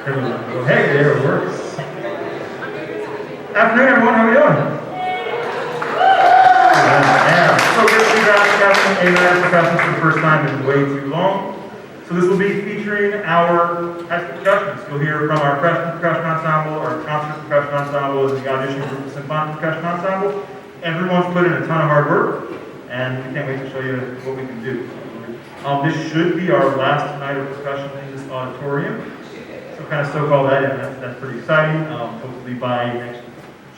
Hey, there it works. Afternoon, everyone. How are we doing? Yeah. So good to be back having a night of percussion for the first time in way too long. So this will be featuring our high school percussionists. You'll hear from our freshman percussion ensemble, our concert percussion ensemble, and the audition group of symphonic percussion ensemble. Everyone's put in a ton of hard work, and we can't wait to show you what we can do. This should be our last night of percussion in this auditorium. So kind of soak all that in. That's pretty exciting. Hopefully by next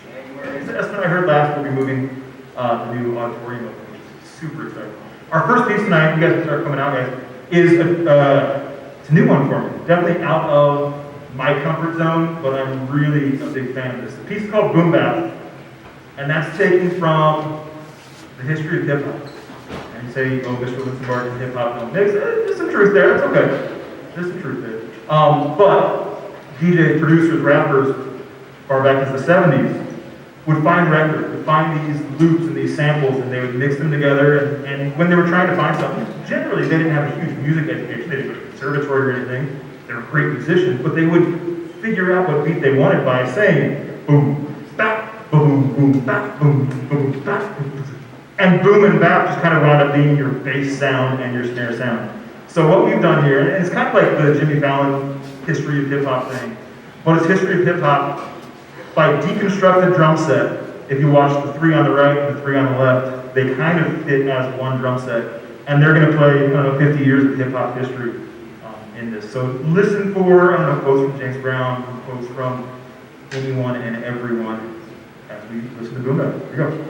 January, that's when I heard last, we'll be moving the new auditorium, which is super exciting. Our first piece tonight, you guys can start coming out, guys, is it's a new one for me. Definitely out of my comfort zone, but I'm really a big fan of this. The piece is called Boom Bap, and that's taken from the history of hip hop. And you say, oh, Mr. Linsenbart and hip hop don't mix. There's some truth there. It's okay. There's some truth there. But DJs, producers, rappers, far back as the 70s, would find records, would find these loops and these samples, and they would mix them together. And when they were trying to find something, generally they didn't have a huge music education. They didn't go to conservatory or anything. They were great musicians, but they would figure out what beat they wanted by saying boom, bap, boom, boom, bap, boom, boom, bap, boom. And boom and bap just kind of wound up being your bass sound and your snare sound. So what we've done here, and it's kind of like the Jimmy Fallon history of hip hop thing, but it's history of hip hop by deconstructed drum set. If you watch the three on the right and the three on the left, they kind of fit as one drum set. And they're going to play, I don't know, 50 years of hip hop history in this. So listen for, I don't know, quotes from James Brown, quotes from anyone and everyone as we listen to Boom Bap. Here we go.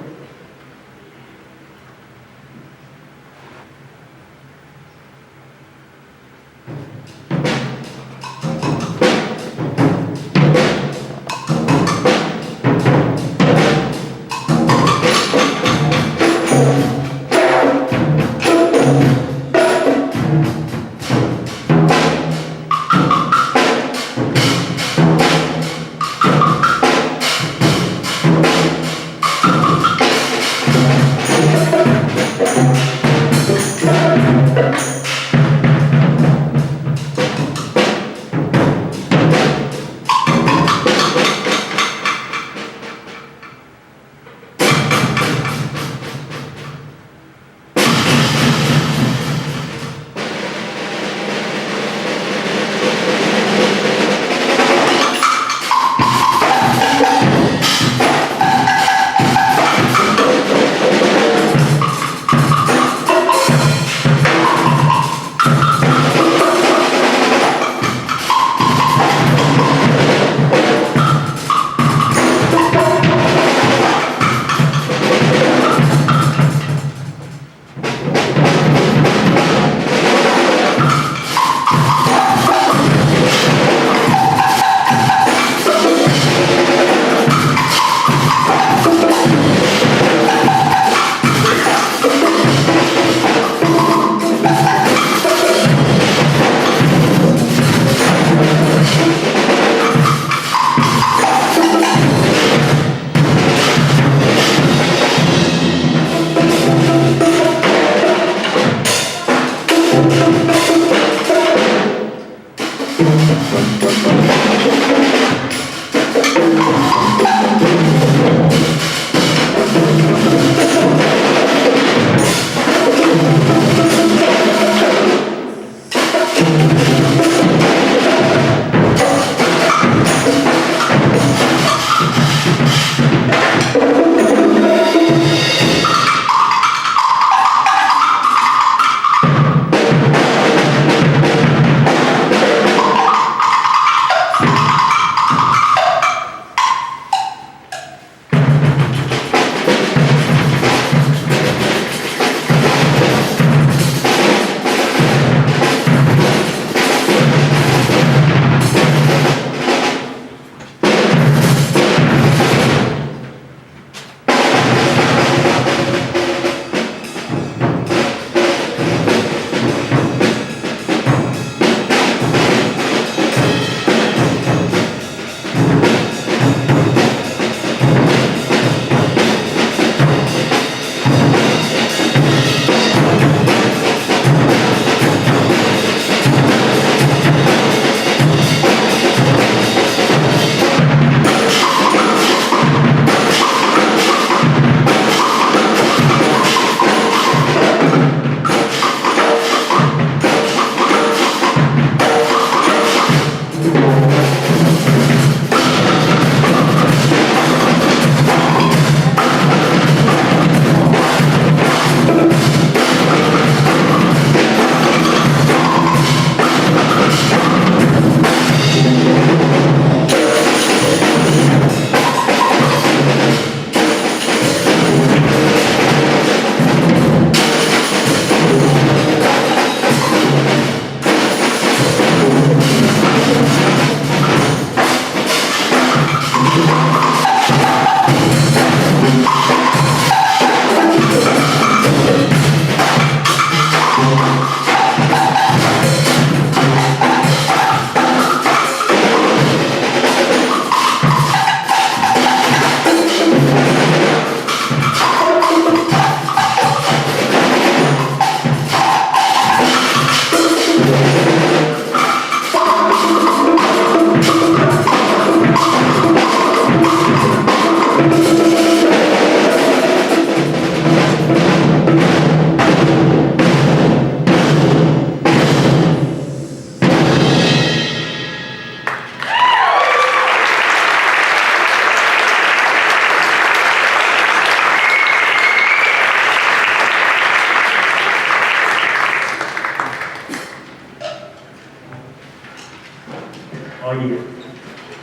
All year.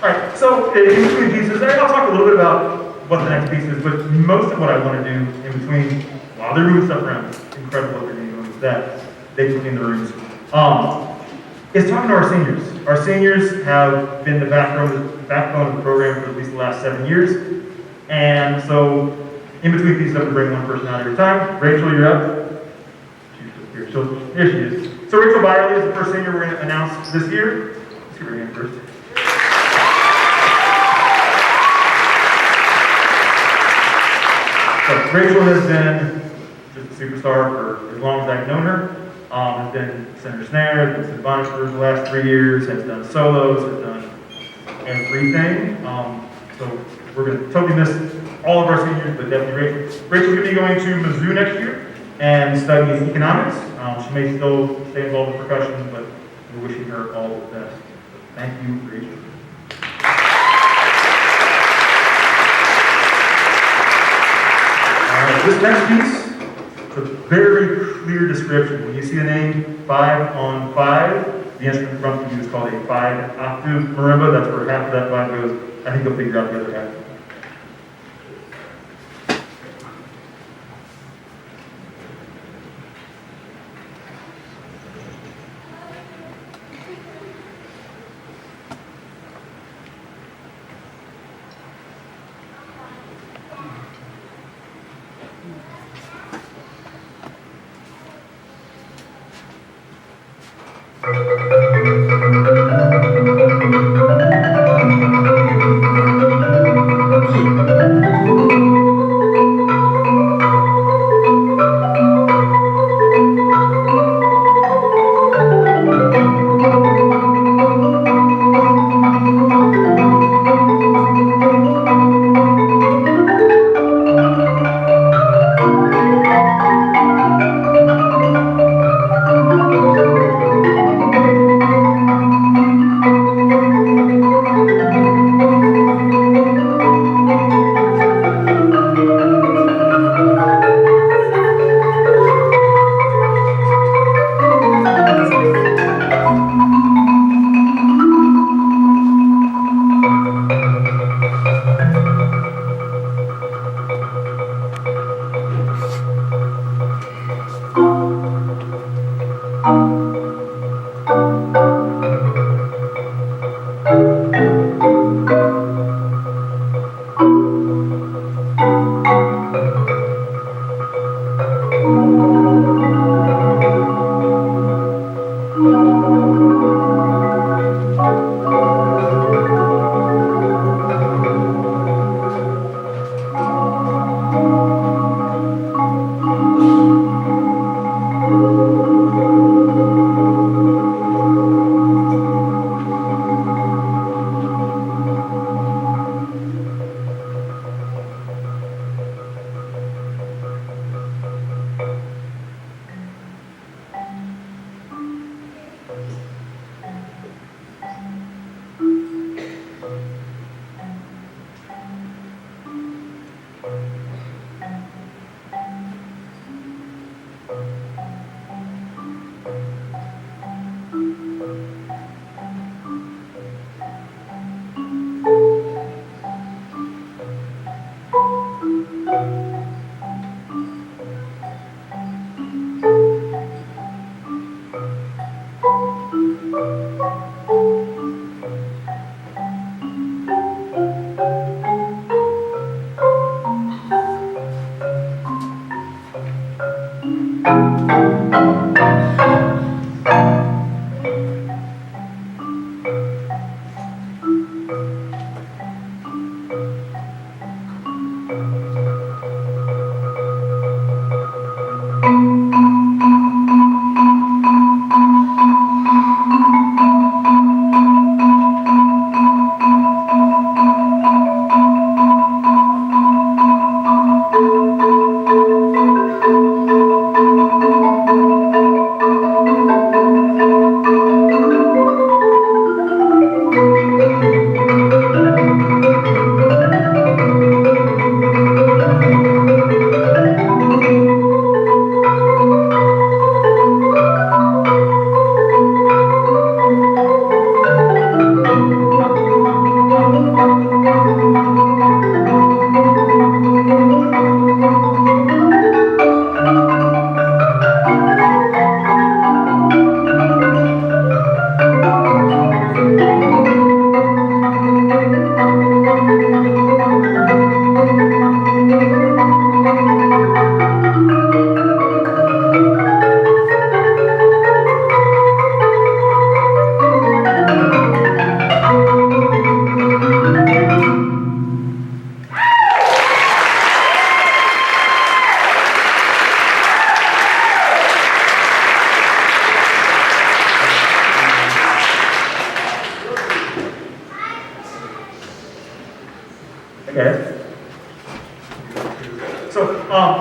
All right, so in between pieces, I'll talk a little bit about what the next piece is, but most of what I want to do in between, while they're moving stuff around, it's incredible what they're doing with that they took in the rooms, is talking to our seniors. Our seniors have been the backbone of the program for at least the last 7 years, and so in between pieces, I'm going to bring one person out every time. Rachel, you're up. She's here. Here she is. So Rachel Byerly is the first senior we're going to announce this year. Let's see her hand first. So Rachel has been just a superstar for as long as I've known her. Has been center snare, has been symphonic for the last 3 years, has done solos, has done everything. So we're going to totally miss all of our seniors, but definitely Rachel. Rachel's going to be going to Mizzou next year and studying economics. She may still stay involved in percussion, but we're wishing her all the best. Thank you, Rachel. This next piece, it's a very clear description. When you see the name 5 on 5, the instrument in front of you is called a 5-octave marimba. That's where half of that 5 goes. I think you'll figure out the other half.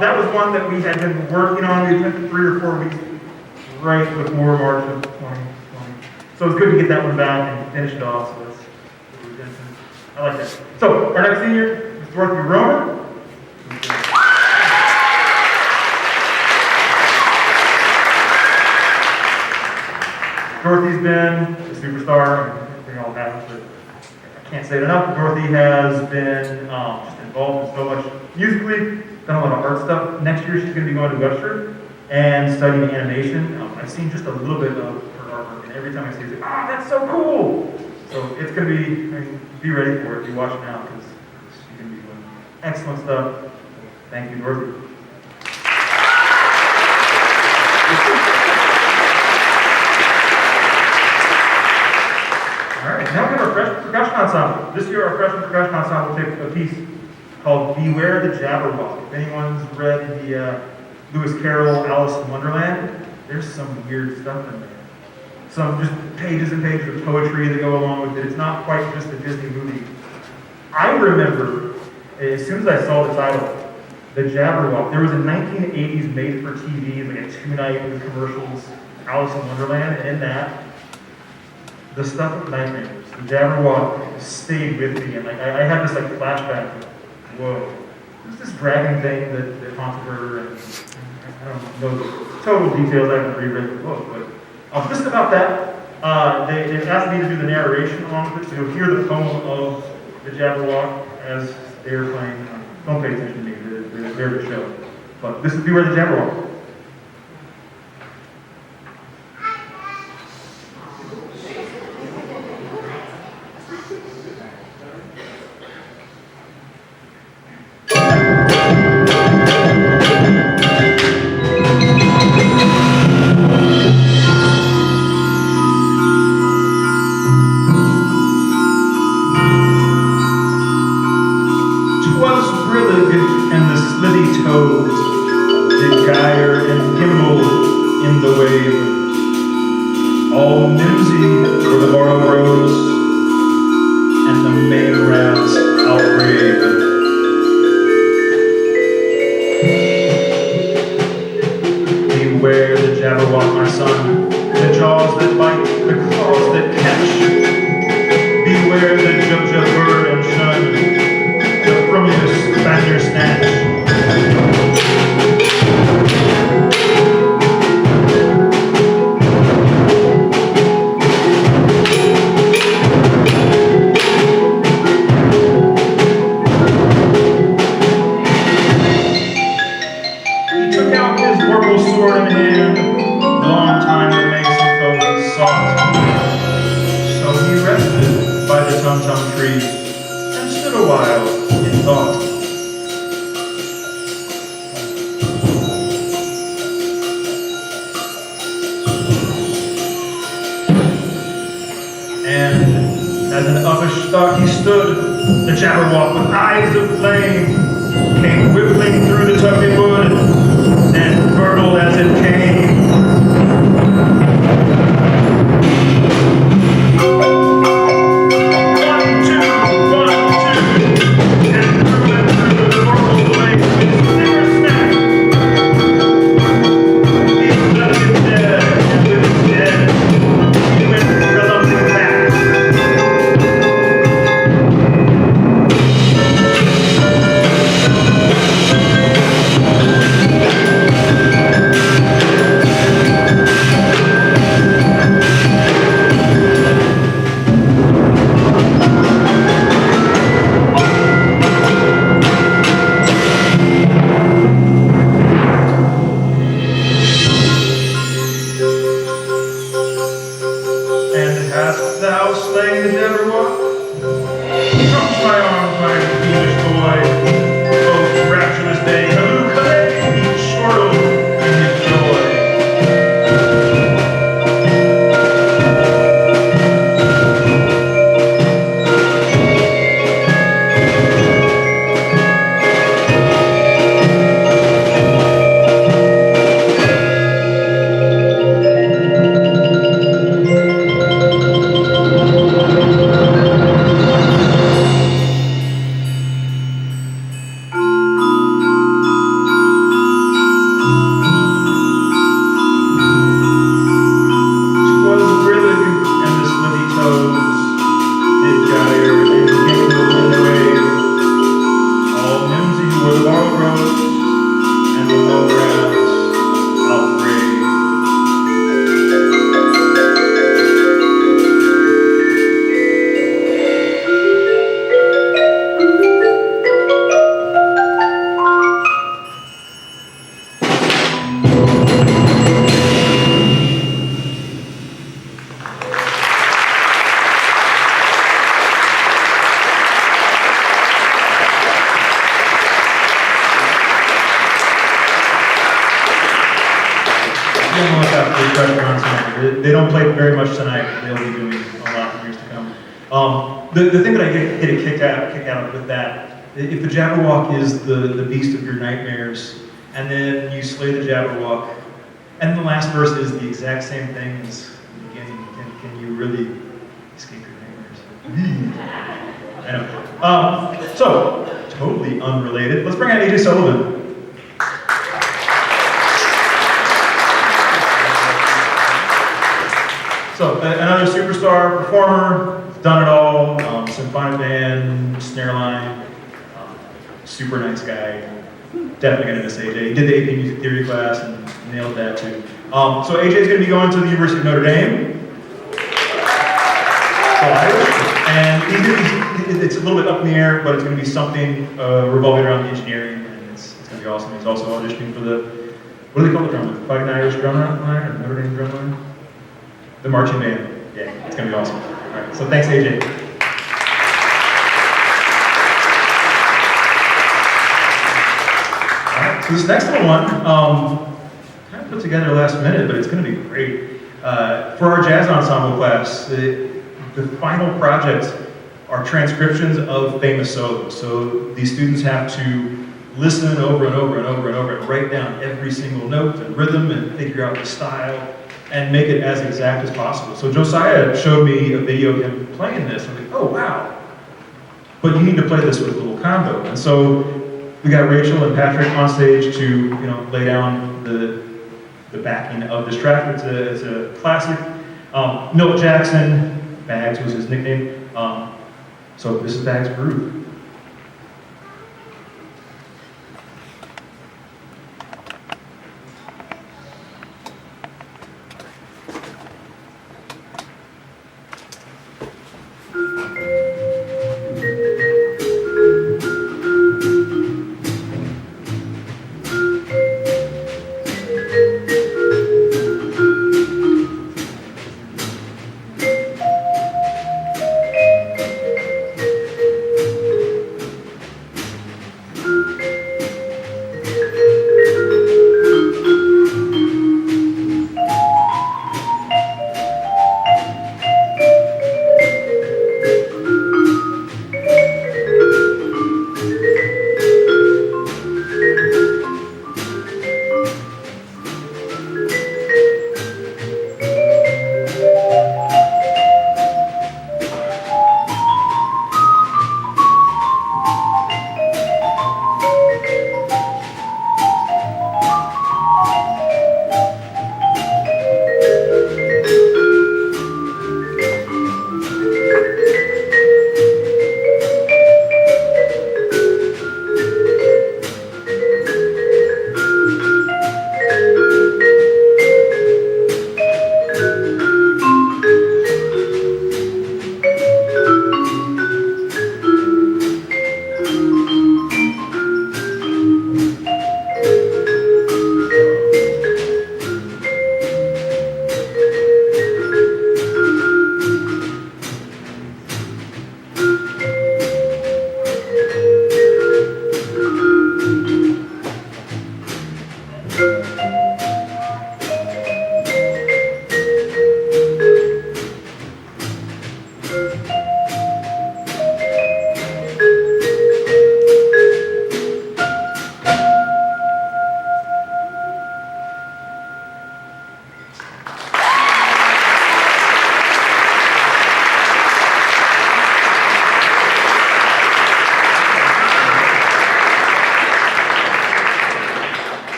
That was one that we had been working on. We took 3 or 4 weeks right before March of 2020. So it's good to get that one back and finish it off. So that's, I like that. So our next senior is Dorothy Romer. Dorothy's been a superstar, and everything all happens, but I can't say it enough. Dorothy has been just involved in so much musically, done a lot of art stuff. Next year she's going to be going to Webster and studying animation. I've seen just a little bit of her artwork, and every time I see it, it's like, ah, that's so cool! So it's going to be, I mean, be ready for it, be watching out, because she's going to be doing excellent stuff. Thank you, Dorothy. Now we have our freshman percussion ensemble. This year our freshman percussion ensemble picked a piece called Beware the Jabberwock. If anyone's read the Lewis Carroll Alice in Wonderland, there's some weird stuff in there. Some just pages and pages of poetry that go along with it. It's not quite just a Disney movie. I remember, as soon as I saw the title, The Jabberwock, there was a 1980s made-for-TV, like a 2-night with commercials, Alice in Wonderland, and in that, the stuff with nightmares, the Jabberwock stayed with me, and like I had this like flashback of, whoa, who's this dragon thing that haunted her, and I don't know the total details, I haven't reread the book, but just about that, they asked me to do the narration along with it, so you'll hear the poem of the Jabberwock as they're playing. Don't pay attention to me, they're the show. But this is Beware the Jabberwock. All mimsy for the morrow rose, and the May rats outrave. Beware the Jabberwock, my son, the jaws that bite, the claws that catch. Beware the Jubjubber and shun, the frumious Bandersnatch. And stood a while in thought. And as an uppish stalk he stood, the Jabberwock with eyes of flame came whiffling through the tugging wood, and fertile as it came. be on the lookout for the freshman ensemble. They don't play very much tonight, but they'll be doing a lot in years to come. The thing that I get a kick out with that, if the Jabberwock is the beast of your nightmares, and then you slay the Jabberwock, and the last verse is the exact same thing as the beginning, can you really escape your nightmares? I know. So, totally unrelated. Let's bring out AJ Sullivan. So, another superstar performer, done it all, symphonic band, snare line, super nice guy. Definitely gonna miss AJ. He did the AP Music Theory class and nailed that too. So AJ is gonna be going to the University of Notre Dame. And it's a little bit up in the air, but it's gonna be something revolving around engineering, and it's gonna be awesome. He's also auditioning for the, what do they call the drum line? Fighting Irish drum line, or Notre Dame drum line? The marching band. Yeah, it's gonna be awesome. All right, so thanks, AJ. All right, so this next little one, kind of put together last minute, but it's gonna be great. For our jazz ensemble class, the final projects are transcriptions of famous solos. So these students have to listen over and over and over and over and write down every single note and rhythm and figure out the style and make it as exact as possible. So Josiah showed me a video of him playing this. I'm like, oh wow, but you need to play this with a little combo. And so we got Rachel and Patrick on stage to lay down the backing of this track. It's a classic. Milt Jackson, Bags was his nickname. So this is Bags' Groove.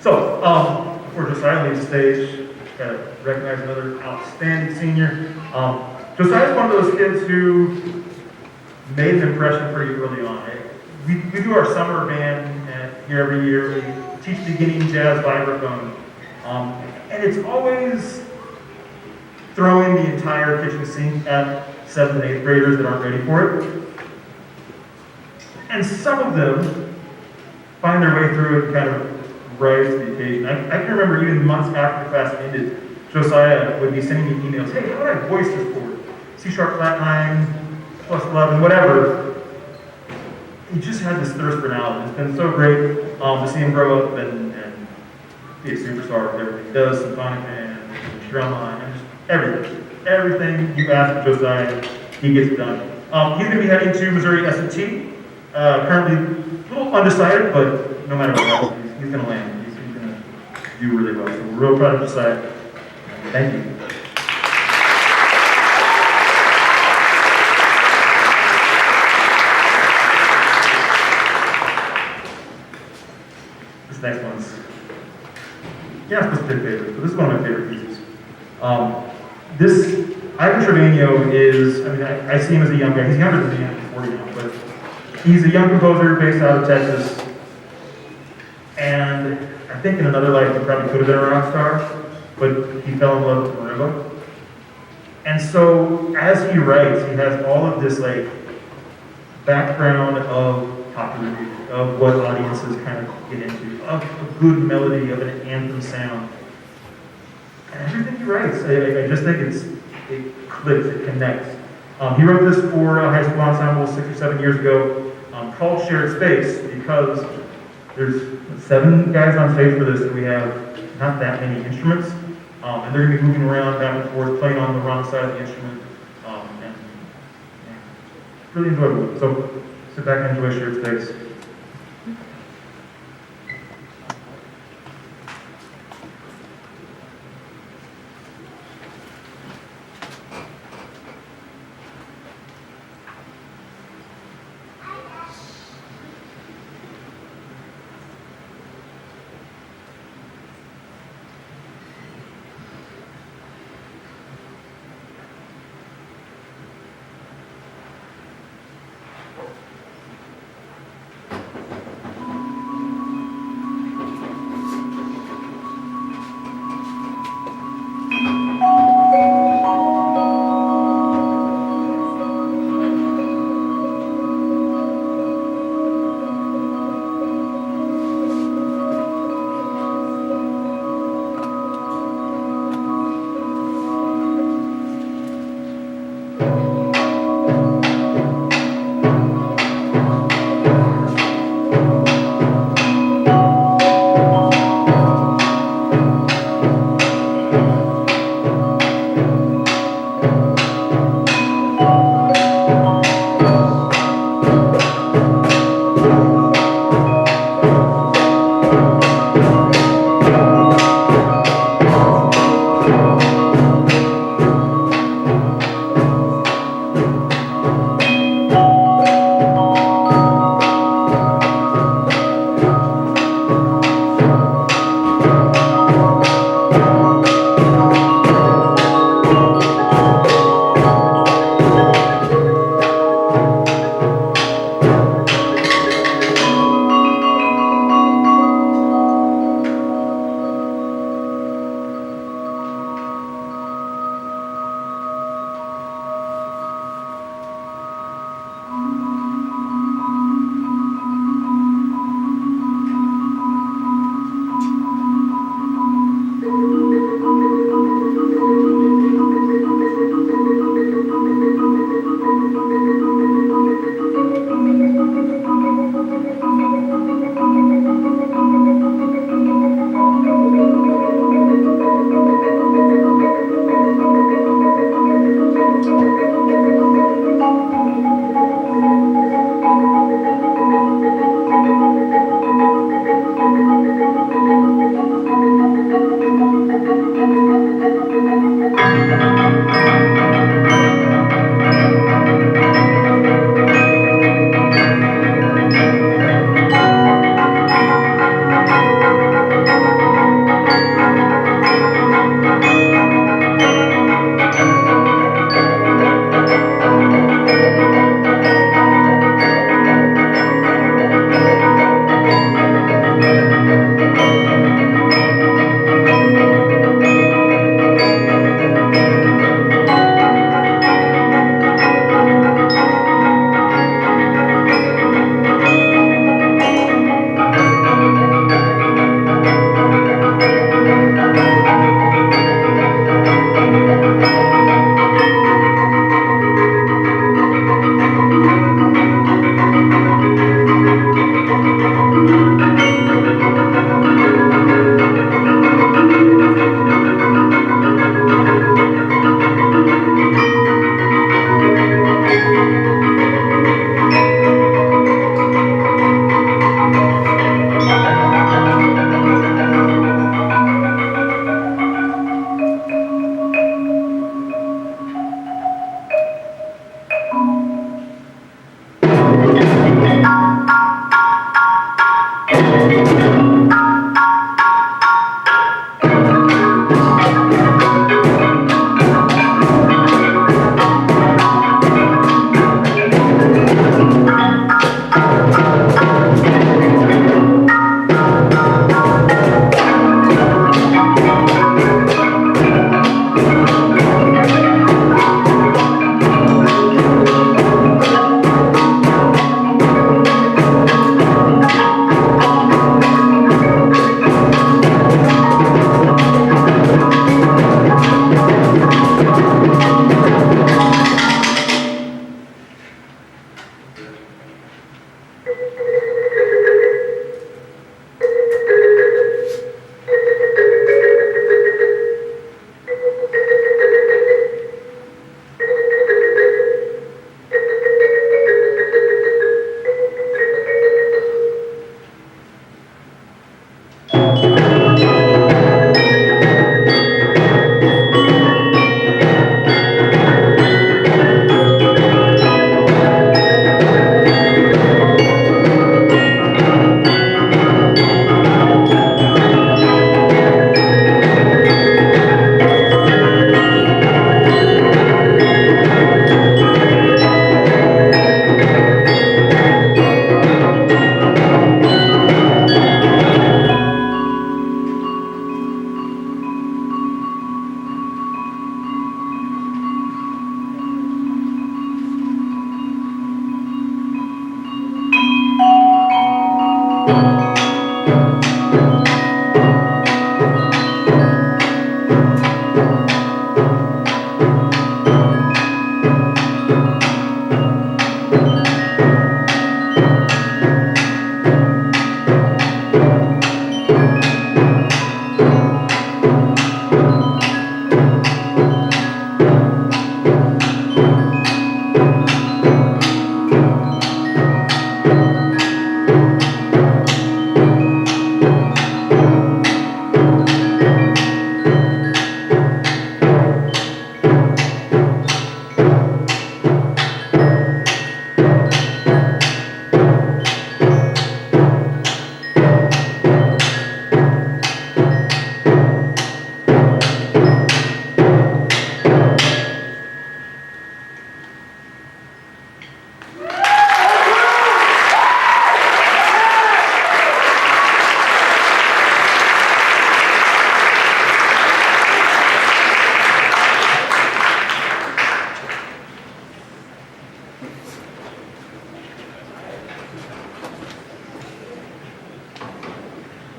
So, before Josiah leaves the stage, gotta recognize another outstanding senior. Josiah's one of those kids who made an impression pretty early on. We do our summer band here every year. We teach beginning jazz vibraphone. And it's always throwing the entire kitchen sink at 7th and 8th graders that aren't ready for it. And some of them find their way through and kind of rise to the occasion. I can remember even months after the class ended, Josiah would be sending me emails, hey, how did I voice this chord? C sharp flat 9, plus 11, whatever. He just had this thirst for knowledge. It's been so great to see him grow up and be a superstar with everything he does, symphonic band, drama, and just everything. Everything you ask of Josiah, he gets done. He's going to be heading to Missouri S&T. Currently a little undecided, but no matter what, he's going to land. He's going to do really well. So we're real proud of Josiah. Thank you. This next one's, yeah, it's supposed to be a favorite, but this is one of my favorite pieces. This, Ivan Trevino is, I mean, I see him as a young guy. He's younger than me, I'm 40 now, but he's a young composer based out of Texas. And I think in another life he probably could have been a rock star, but he fell in love with marimba. And so as he writes, he has all of this like background of popular music, of what audiences kind of get into, of a good melody, of an anthem sound. And everything he writes, I just think it clicks, it connects. He wrote this for a high school ensemble 6 or 7 years ago called Shared Space, because there's 7 guys on stage for this, and we have not that many instruments. And they're going to be moving around back and forth, playing on the wrong side of the instrument. And really enjoyable. So sit back and enjoy Shared Space.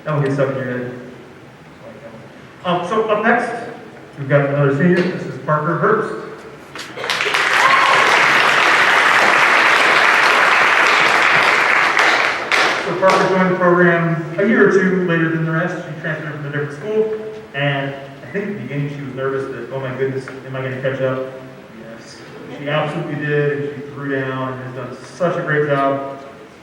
That will get stuck in your head. So up next, we've got another senior. This is Parker Herbst. So Parker joined the program a year or two later than the rest. She transferred from a different school, and I think at the beginning she was nervous that, oh my goodness, am I going to catch up? Yes, she absolutely did, and she threw down and has done such a great job.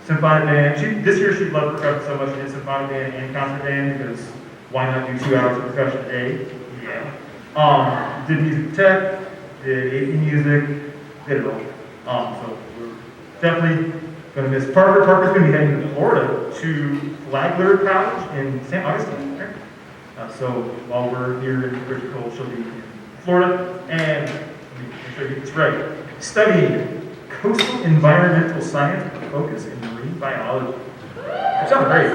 Symphonic band. This year she loved percussion so much she did symphonic band and concert band because why not do 2 hours of percussion a day? Yeah. Did music tech, did AP music, did it all. So we're definitely going to miss Parker. Parker's going to be heading to Florida to Flagler College in St. Augustine. Right? So while we're here in Bridgeport, she'll be in Florida and let me make sure I get this right. Studying coastal environmental science with a focus in marine biology. That sounds great.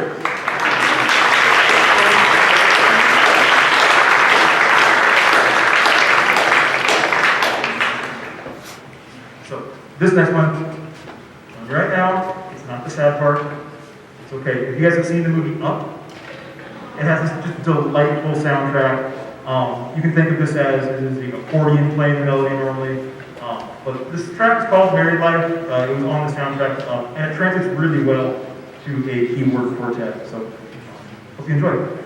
So this next one, right now, it's not the sad part. It's okay. If you guys have seen the movie Up, it has this just delightful soundtrack. You can think of this as the accordion playing the melody normally. But this track is called Married Life. It was on the soundtrack to Up, and it translates really well to a keyboard quartet. So hope you enjoy it.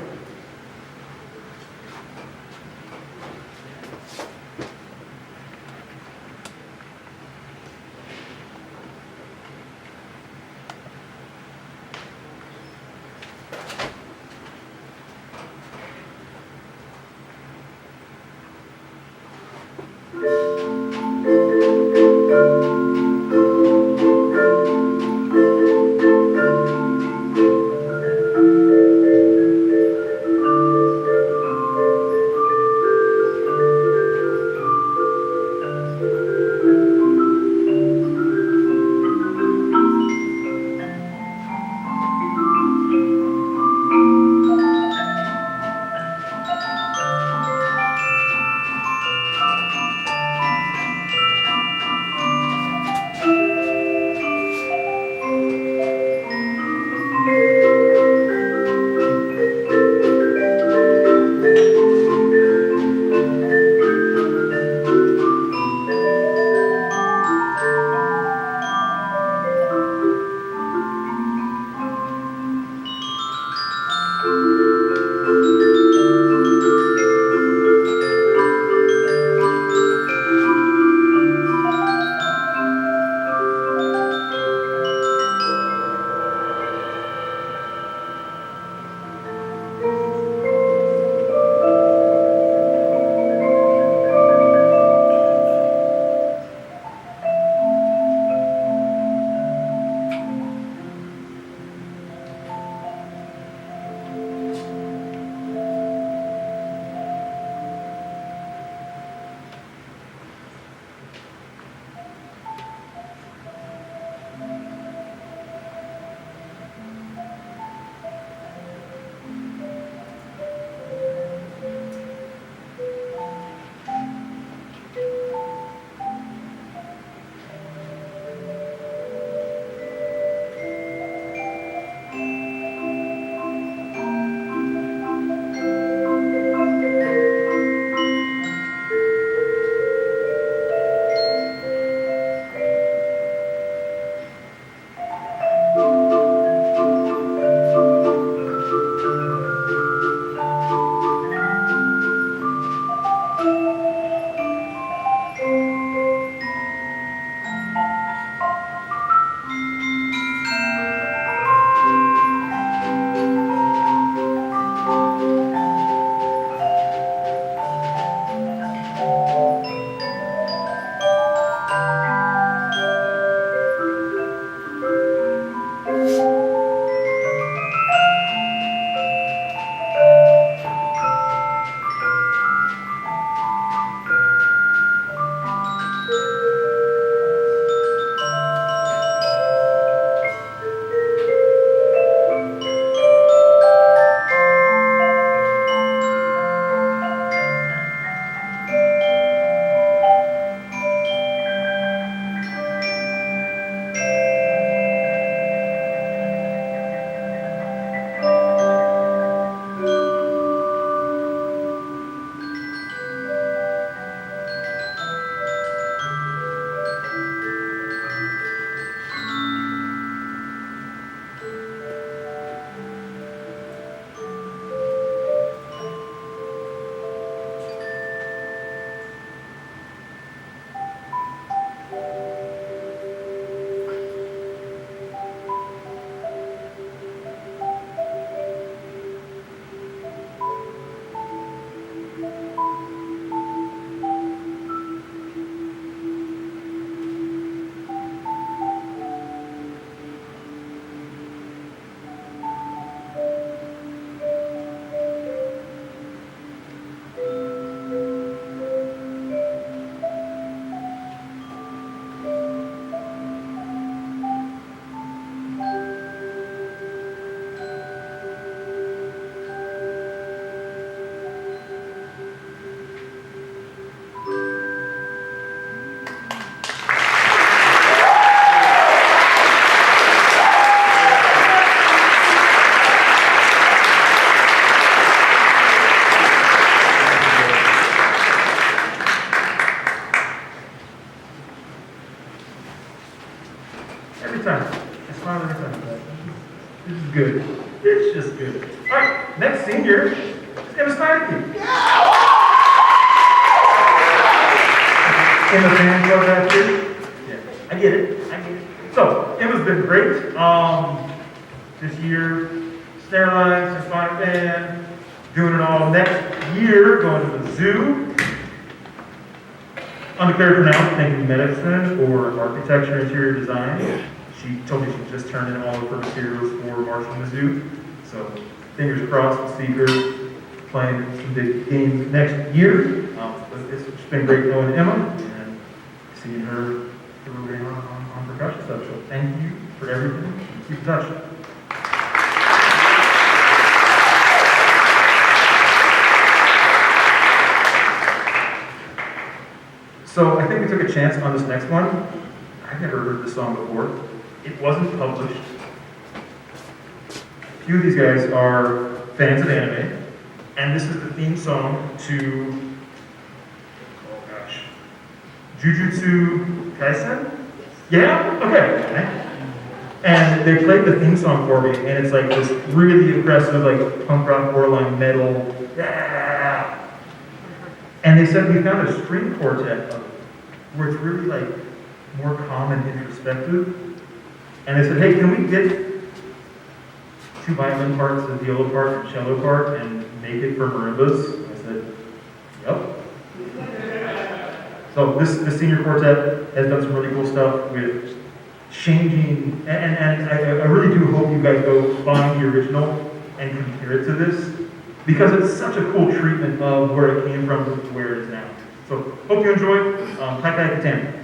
time. I smile every time. This is good. It's just good. All right, next senior is Emma Steinke. Emma fan club that year? Yeah, I get it. So, Emma's been great. This year, snare line, symphonic band, doing it all. Next year, going to the zoo. Undeclared for now, thinking medicine or architecture, interior design. She told me she just turned in all of her materials for marching the zoo. So, fingers crossed, we'll see her playing some big games next year. But it's been great knowing Emma and seeing her through on percussion stuff. So, thank you for everything. Keep in touch. So I think we took a chance on this next one. I've never heard this song before. It wasn't published. A few of these guys are fans of anime, and this is the theme song to, Jujutsu Kaisen? Yeah? Okay. And they played the theme song for me, and it's like this really aggressive, like punk rock, borderline metal. Yeah! And they said we found a string quartet of it, where it's really like more calm and introspective. And they said, hey, can we get 2 violin parts, a viola part, and cello part, and make it for marimbas? I said, yep. So this senior quartet has done some really cool stuff with changing, and I really do hope you guys go find the original and compare it to this, because it's such a cool treatment of where it came from to where it is now. So, hope you enjoy. Takai Katana.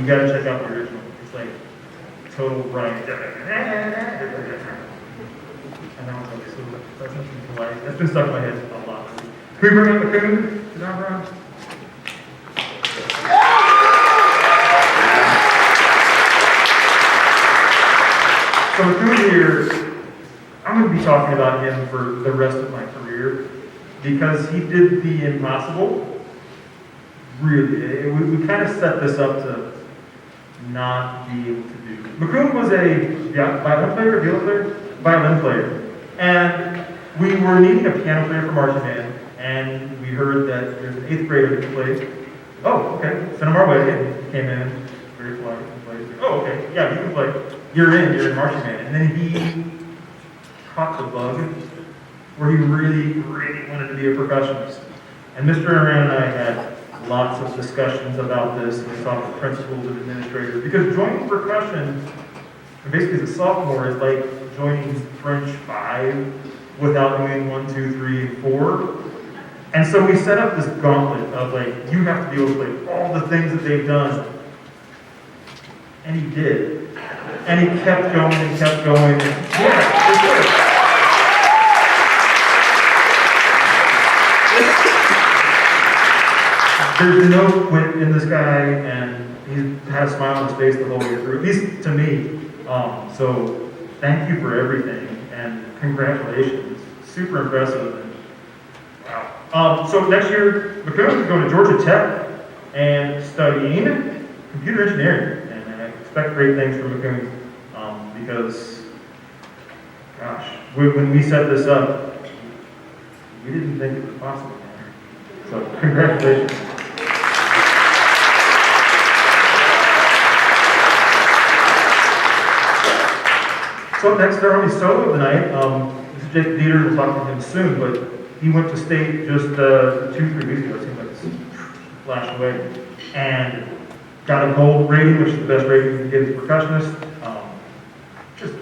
you gotta check out the original. It's like total running. And that one's okay, so that's nothing polite. That's been stuck in my head a lot. Can we bring up the coon? Is that right? So Coon here, I'm going to be talking about him for the rest of my career because he did the impossible. Really, we kind of set this up to not be able to do. McCoon was a violin player, and we were needing a piano player for marching band, and we heard that there's an 8th grader that can play. Oh, okay, send him our way, and he came in, very polite, and played. Oh, okay, yeah, you can play. You're in marching band. And then he caught the bug where he really, really wanted to be a percussionist. And Mr. Aran and I had lots of discussions about this, and we talked to principals and administrators, because joining percussion, basically as a sophomore, is like joining French 5 without doing 1, 2, 3, and 4. And so we set up this gauntlet of like, you have to be able to play all the things that they've done. And he did. And he kept going and kept going. Yeah, it worked. There's no quit in this guy, and he had a smile on his face the whole way through, at least to me. So thank you for everything, and congratulations. Super impressive. And wow. So next year, McCoon is going to Georgia Tech and studying computer engineering. And I expect great things from McCoon because, gosh, when we set this up, we didn't think it was possible. So congratulations. So next, our only solo of the night, this is Jake Dieter, we'll talk to him soon, but he went to state just 2-3 weeks ago, it seems like it's flashed away, and got a gold rating, which is the best rating you can get as a percussionist. Just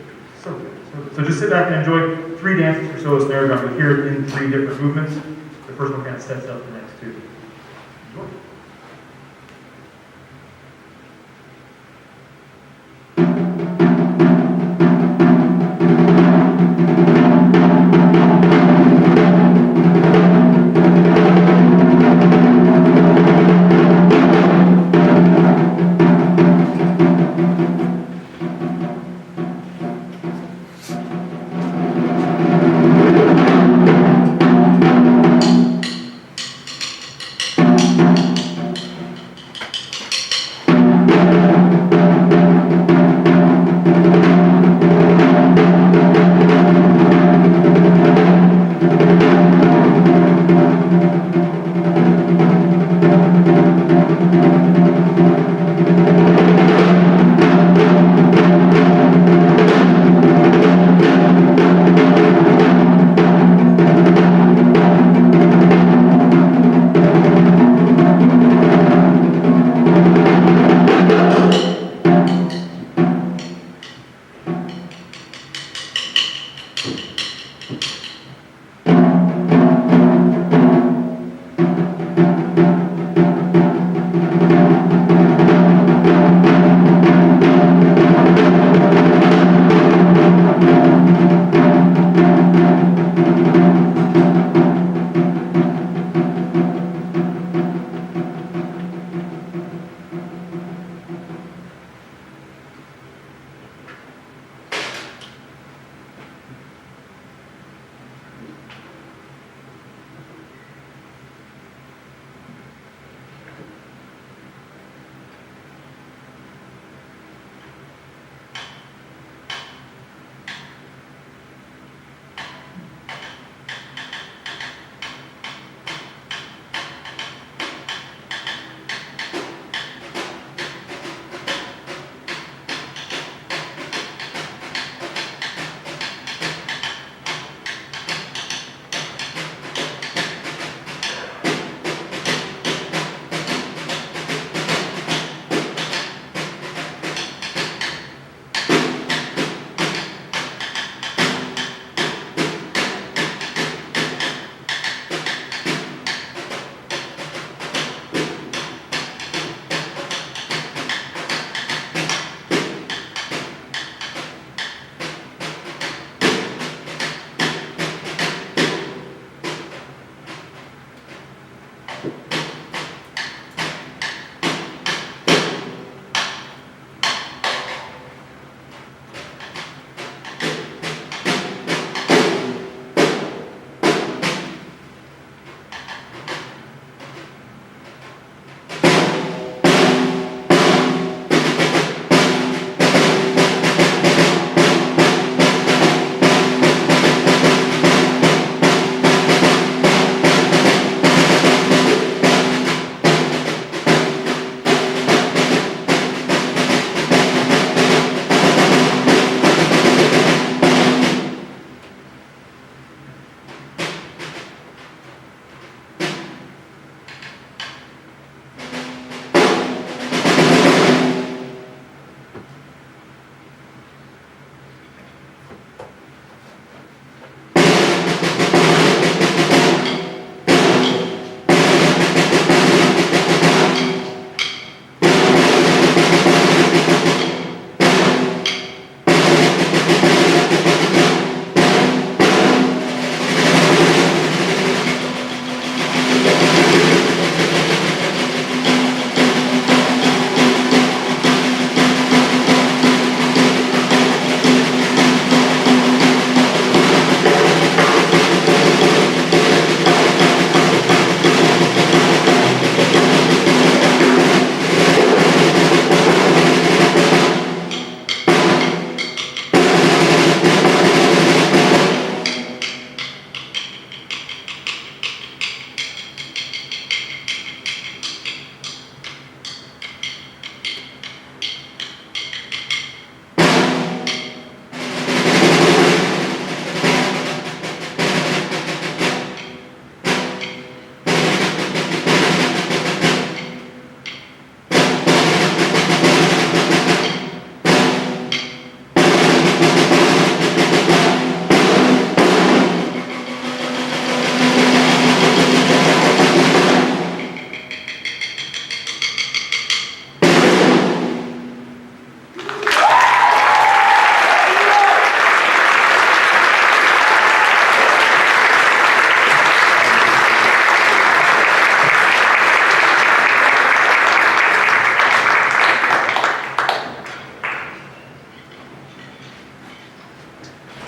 so good. So just sit back and enjoy 3 dances for solo snare drum. You'll hear it in 3 different movements. The first one kind of sets up the next 2. Enjoy.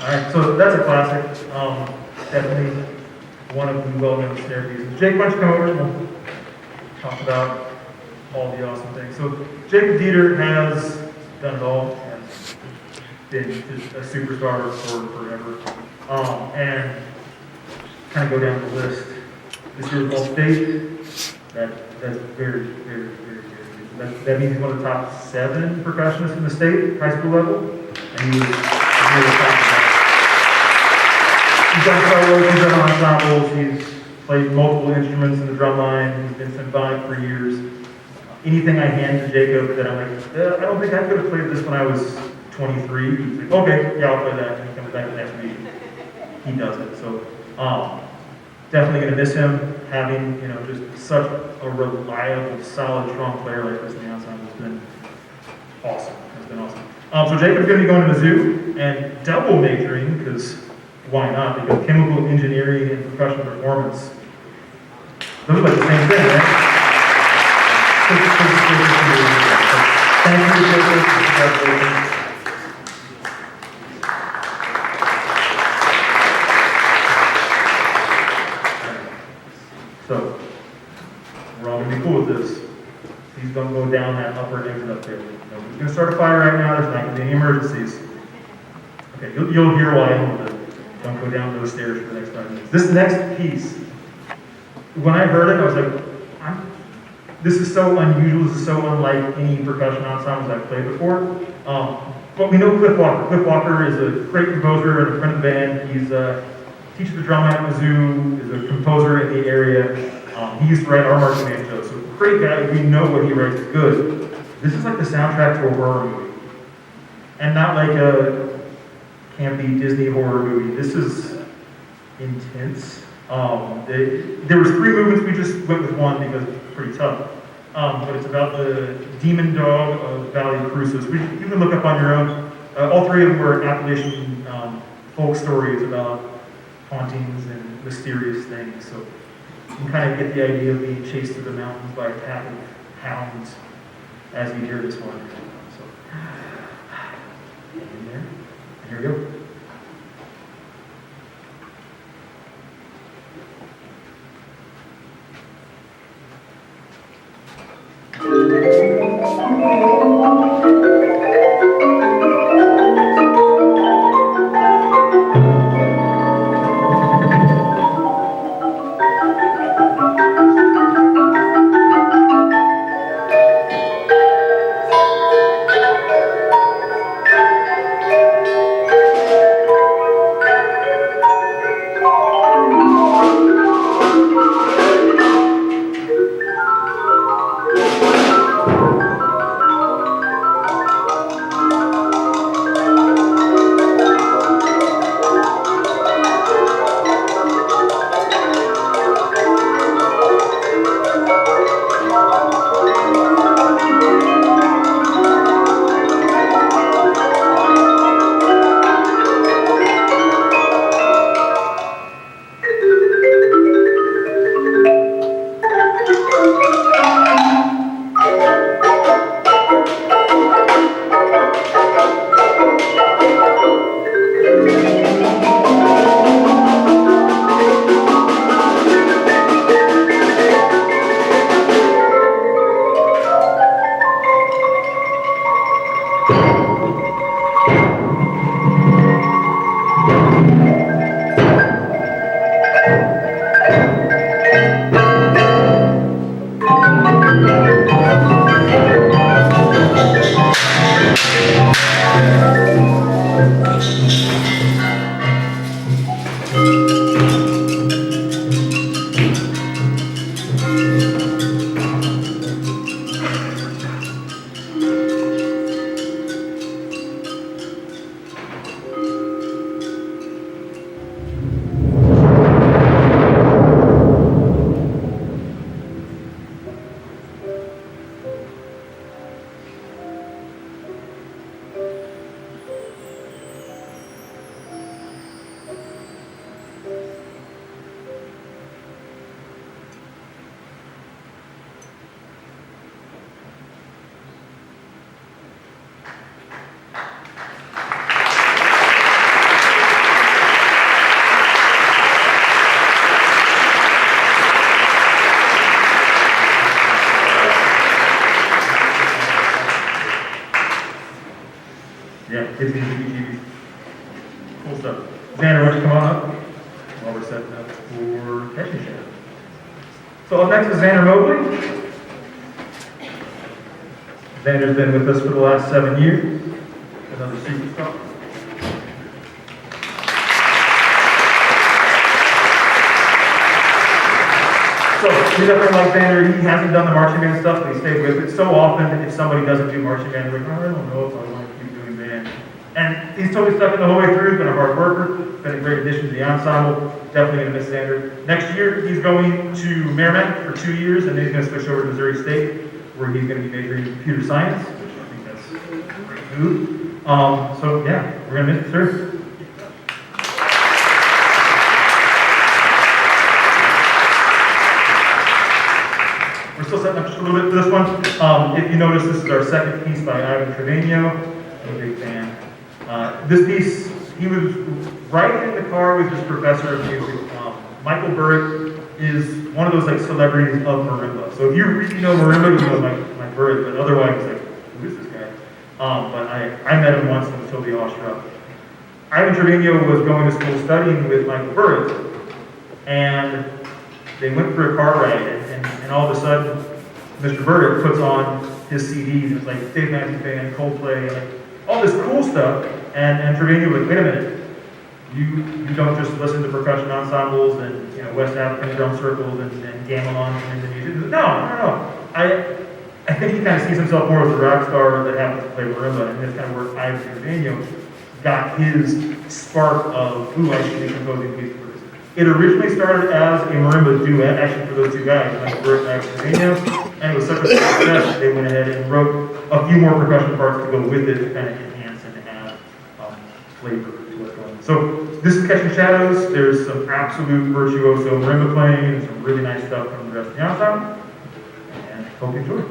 Alright, so that's a classic. Definitely one of the well-known snare pieces. Jake, why don't you come over and we'll talk about all the awesome things. So Jacob Dieter has done it all and been just a superstar for forever. And kind of go down the list. This year called State. That's very, very, very good. That means he's one of the top 7 percussionists in the state, high school level. And he was really top of that. He's done solos, he's done ensembles, he's played multiple instruments in the drum line, he's been symphonic for years. Anything I hand to Jacob that I'm like, I don't think I could have played this when I was 23, he's like, okay, yeah, I'll play that, and he comes back the next week. He does it. So definitely going to miss him. Having just such a reliable, solid, strong player like this in the ensemble has been awesome. It's been awesome. So Jacob's going to be going to Mizzou and double majoring because why not? Because chemical engineering and percussion performance, those are like the same thing, right? Thank you, Jacob. Congratulations. So, we're all going to be cool with this. He's going to go down that upper exit up there. He's going to start a fire right now. There's not going to be any emergencies. Okay, you'll hear why in a little bit. Don't go down those stairs for the next 5 minutes. This next piece, when I heard it, I was like, this is so unusual. This is so unlike any percussion ensembles I've played before. But we know Cliff Walker. Cliff Walker is a great composer and a friend of the band. He's teaches the drum at Mizzou, is a composer in the area. He used to write our marching band shows. So great guy. We know what he writes is good. This is like the soundtrack to a horror movie. And not like a campy Disney horror movie. This is intense. There was 3 movements. We just went with one because it's pretty tough. But it's about the demon dog of Valley of Cruces. You can look up on your own. All 3 of them were Appalachian folk stories about hauntings and mysterious things. So you can kind of get the idea of being chased through the mountains by a pack of hounds as we hear this one. So, in there. And here we go. gives you the heebie-jeebies. Cool stuff. Xander, why don't you come on up while we're setting up for catching shadow. So up next is Xander Mobley. Xander's been with us for the last 7 years. Another superstar. So, he's definitely like Xander. He hasn't done the marching band stuff, but he stayed with it. So often, if somebody doesn't do marching band, they're like, oh, I don't know if I want to keep doing band. And he's totally stuck in the whole way through. He's been a hard worker. Been a great addition to the ensemble. Definitely going to miss Xander. Next year, he's going to Merrimack for 2 years, and then he's going to switch over to Missouri State, where he's going to be majoring in computer science, which I think that's a great move. So yeah, we're going to miss it, sir. We're still setting up just a little bit for this one. If you notice, this is our second piece by Ivan Trevino. I'm a big fan. This piece, he was riding in the car with his professor of music. Michael Burritt is one of those like celebrities of marimba. So if you really know marimba, you know Mike Burritt, but otherwise, like, who is this guy? But I met him once and was totally awestruck. Ivan Trevino was going to school studying with Michael Burritt, and they went for a car ride, and all of a sudden, Mr. Burdick puts on his CDs. It's like Dave Matthews Band, Coldplay, like all this cool stuff. And Trevino was like, wait a minute, you don't just listen to percussion ensembles and West African drum circles and gamelons and the music. No. I think he kind of sees himself more as a rock star that happens to play marimba, and that's kind of where Ivan Trevino got his spark of, ooh, I should be composing music for this. It originally started as a marimba duet, actually for those two guys, like Burt and Ivan Trevino, and it was such a success that they went ahead and wrote a few more percussion parts to go with it to kind of enhance and add flavor to what's going on. So this is Catching Shadows. There's some absolute virtuoso marimba playing and some really nice stuff from the rest of the ensemble, and hope you enjoy.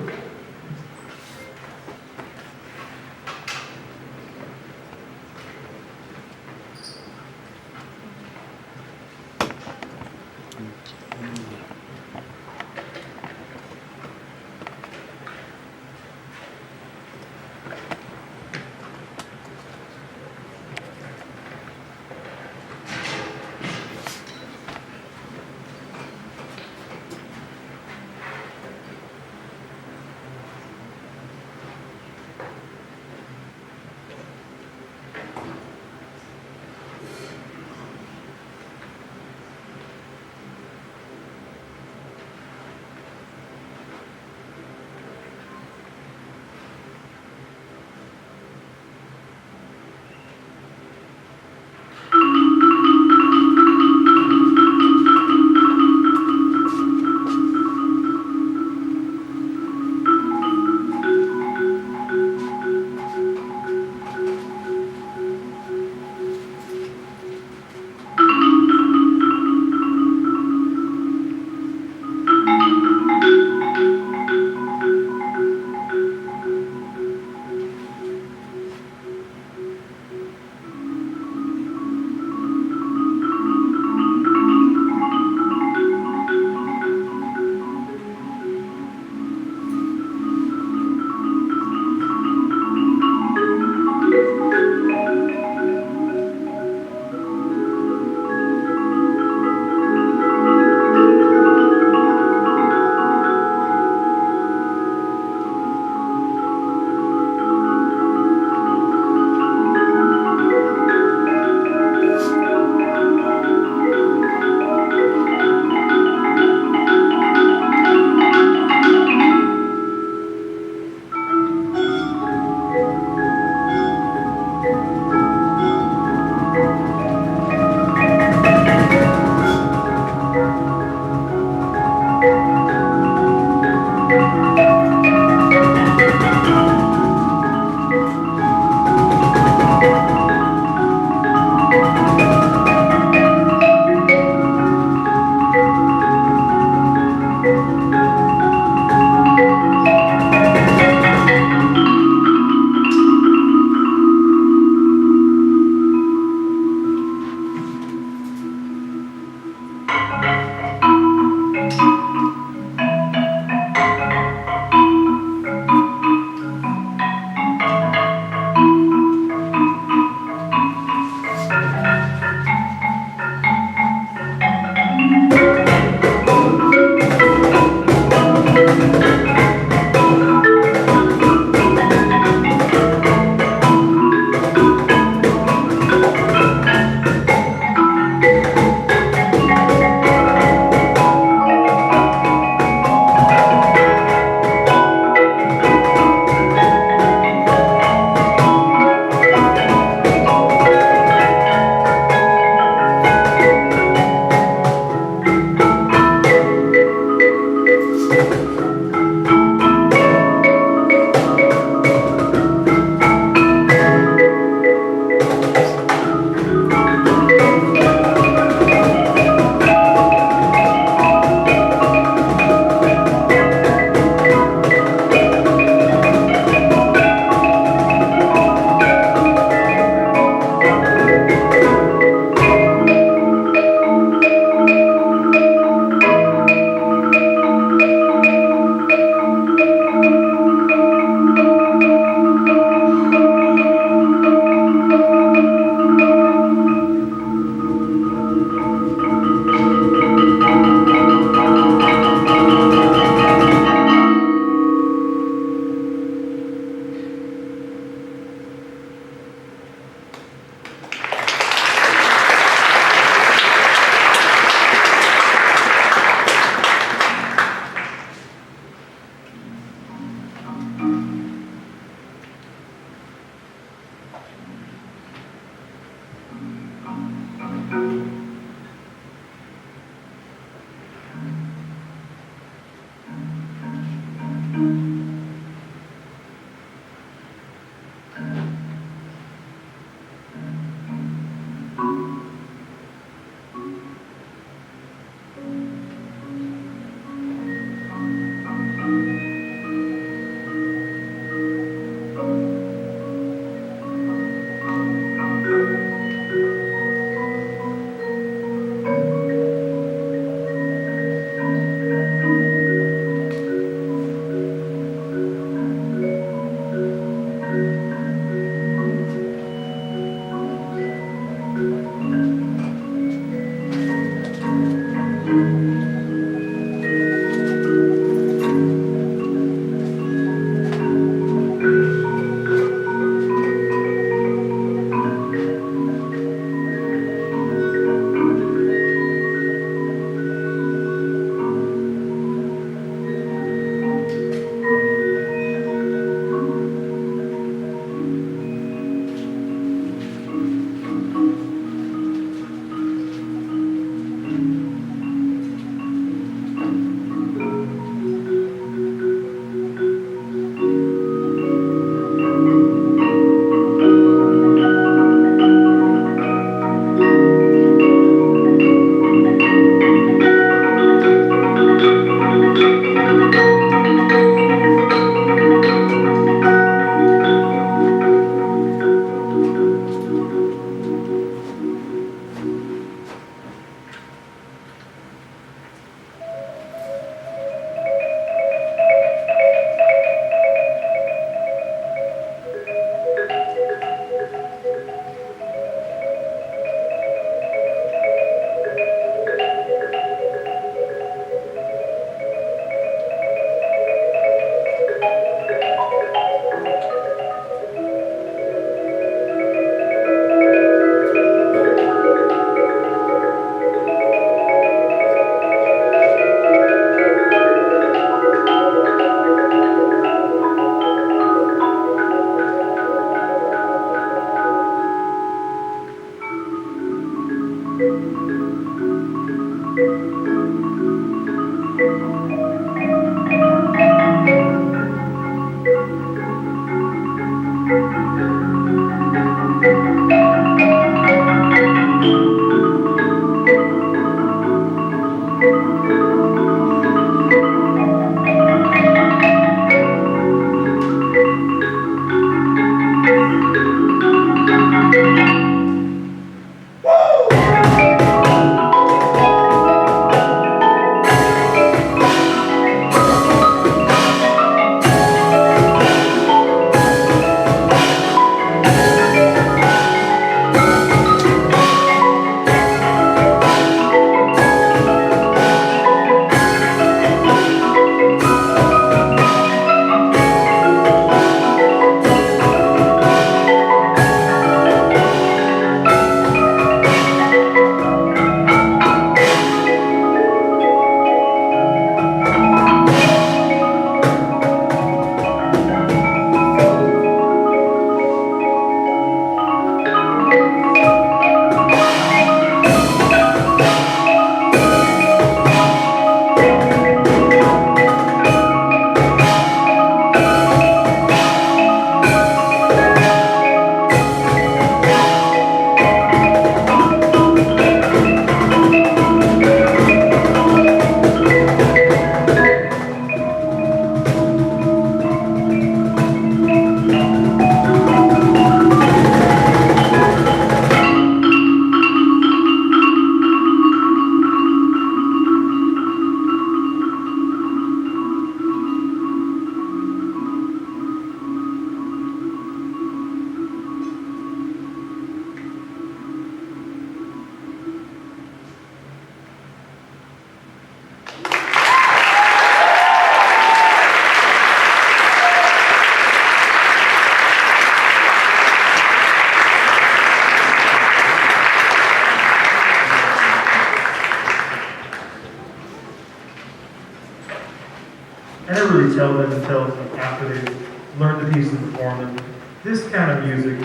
tell them themselves after they've learned the piece and performed them. This kind of music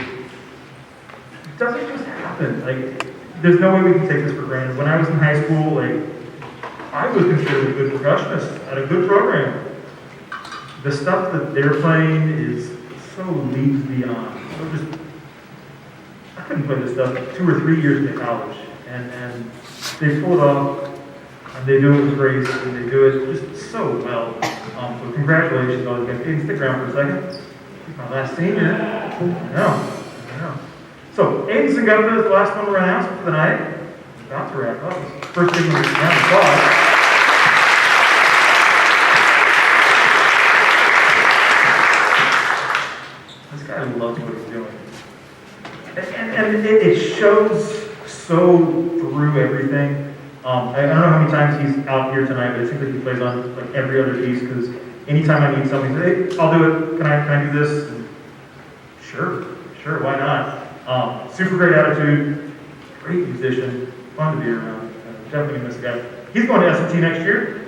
doesn't just happen. Like, there's no way we can take this for granted. When I was in high school, like, I was considered a good percussionist at a good program. The stuff that they're playing is so leagues beyond. I couldn't play this stuff 2 or 3 years into college, and they pull it off, and they do it with grace, and they do it just so well. So congratulations on it. Hey, stick around for a second. My last senior. I know. So, Aiden's and Governor is the last one we're going to announce for the night. About to wrap up. First thing we're going to round of applause. This guy loves what he's doing. And it shows so through everything. I don't know how many times he's out here tonight, but it seems like he plays on like every other piece, because anytime I need something, hey, I'll do it. Can I do this? And sure, why not? Super great attitude, great musician, fun to be around. Definitely gonna miss the guy. He's going to S&T next year.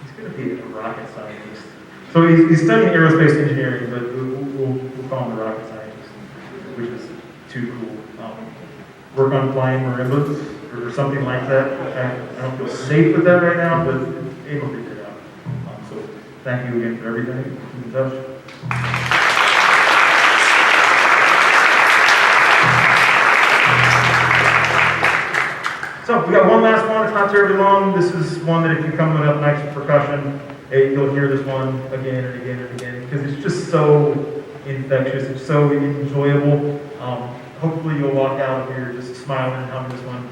He's going to be a rocket scientist. So he's studying aerospace engineering, but we'll call him the rocket scientist, which is too cool. Work on flying marimbas or something like that. I don't feel safe with that right now, but able to figure it out. So thank you again for everything. Keep in touch. So we got one last one. It's not terribly long. This is one that if you come to enough nights of percussion, you'll hear this one again and again and again, because it's just so infectious. It's so enjoyable. Hopefully you'll walk out of here just smiling and humming this one.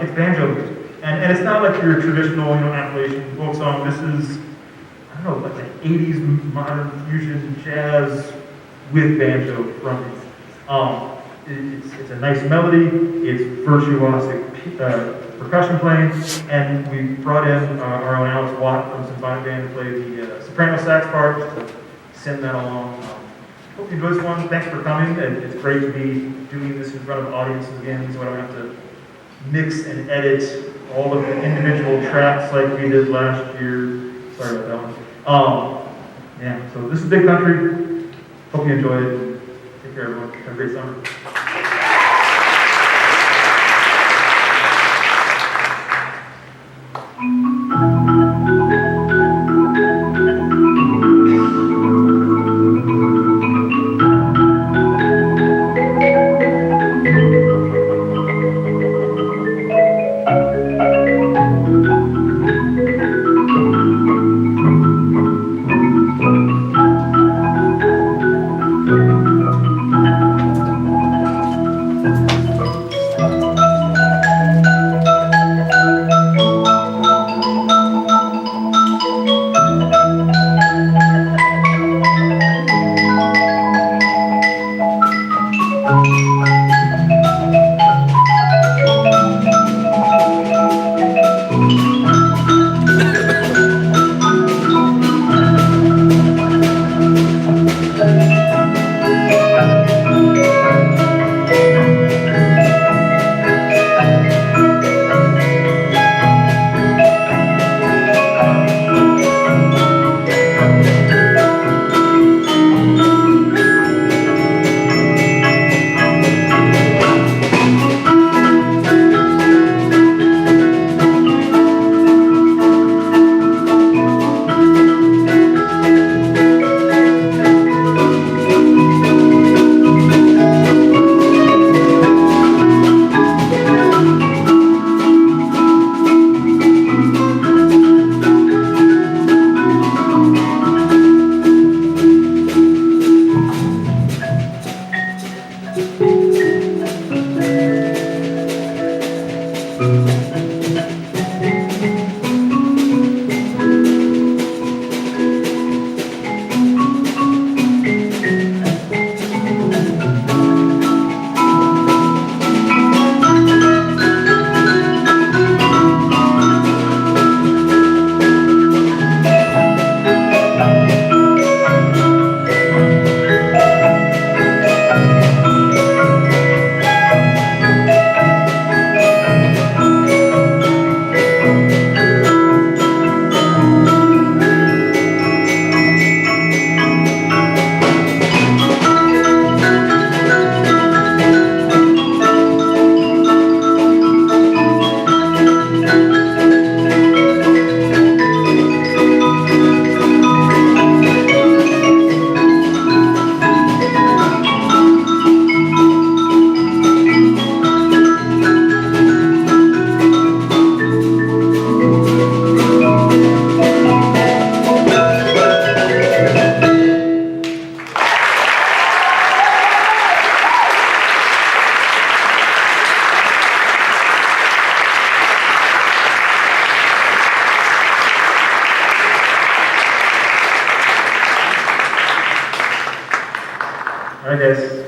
It's banjo music, and it's not like your traditional, Appalachian folk song. This is, I don't know, like an 80s modern fusion jazz with banjo from it. It's a nice melody. It's virtuosic percussion playing, and we brought in our own Alex Watt from Symphonic Band to play the soprano sax part, just to send that along. Hope you enjoy this one. Thanks for coming. It's great to be doing this in front of audiences again, so I don't have to mix and edit all of the individual tracks like we did last year. Sorry about that one. Yeah, so this is Big Country. Hope you enjoy it. Take care, everyone. Have a great summer.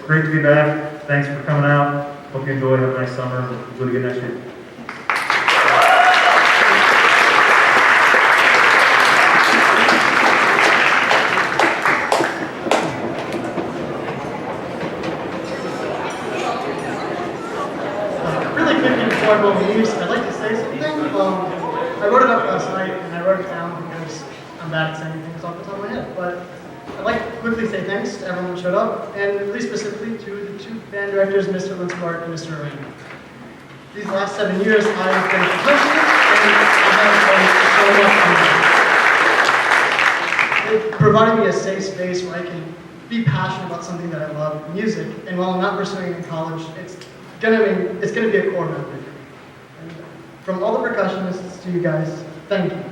great to be back. Thanks for coming out. Hope you enjoy. Have a nice summer. We'll do it again next year. Really quickly before everyone leaves, I'd like to say something. I wrote it up last night, and I wrote it down because I'm bad at saying things off the top of my head. But I'd like to quickly say thanks to everyone who showed up, and really specifically to the two band directors, Mr. Linspark and Mr. Rain. These last 7 years, I've been a percussionist, and I've had so much fun. It provided me a safe space where I can be passionate about something that I love, music, and while I'm not pursuing it in college, it's gonna be a core memory. And from all the percussionists to you guys, thank you.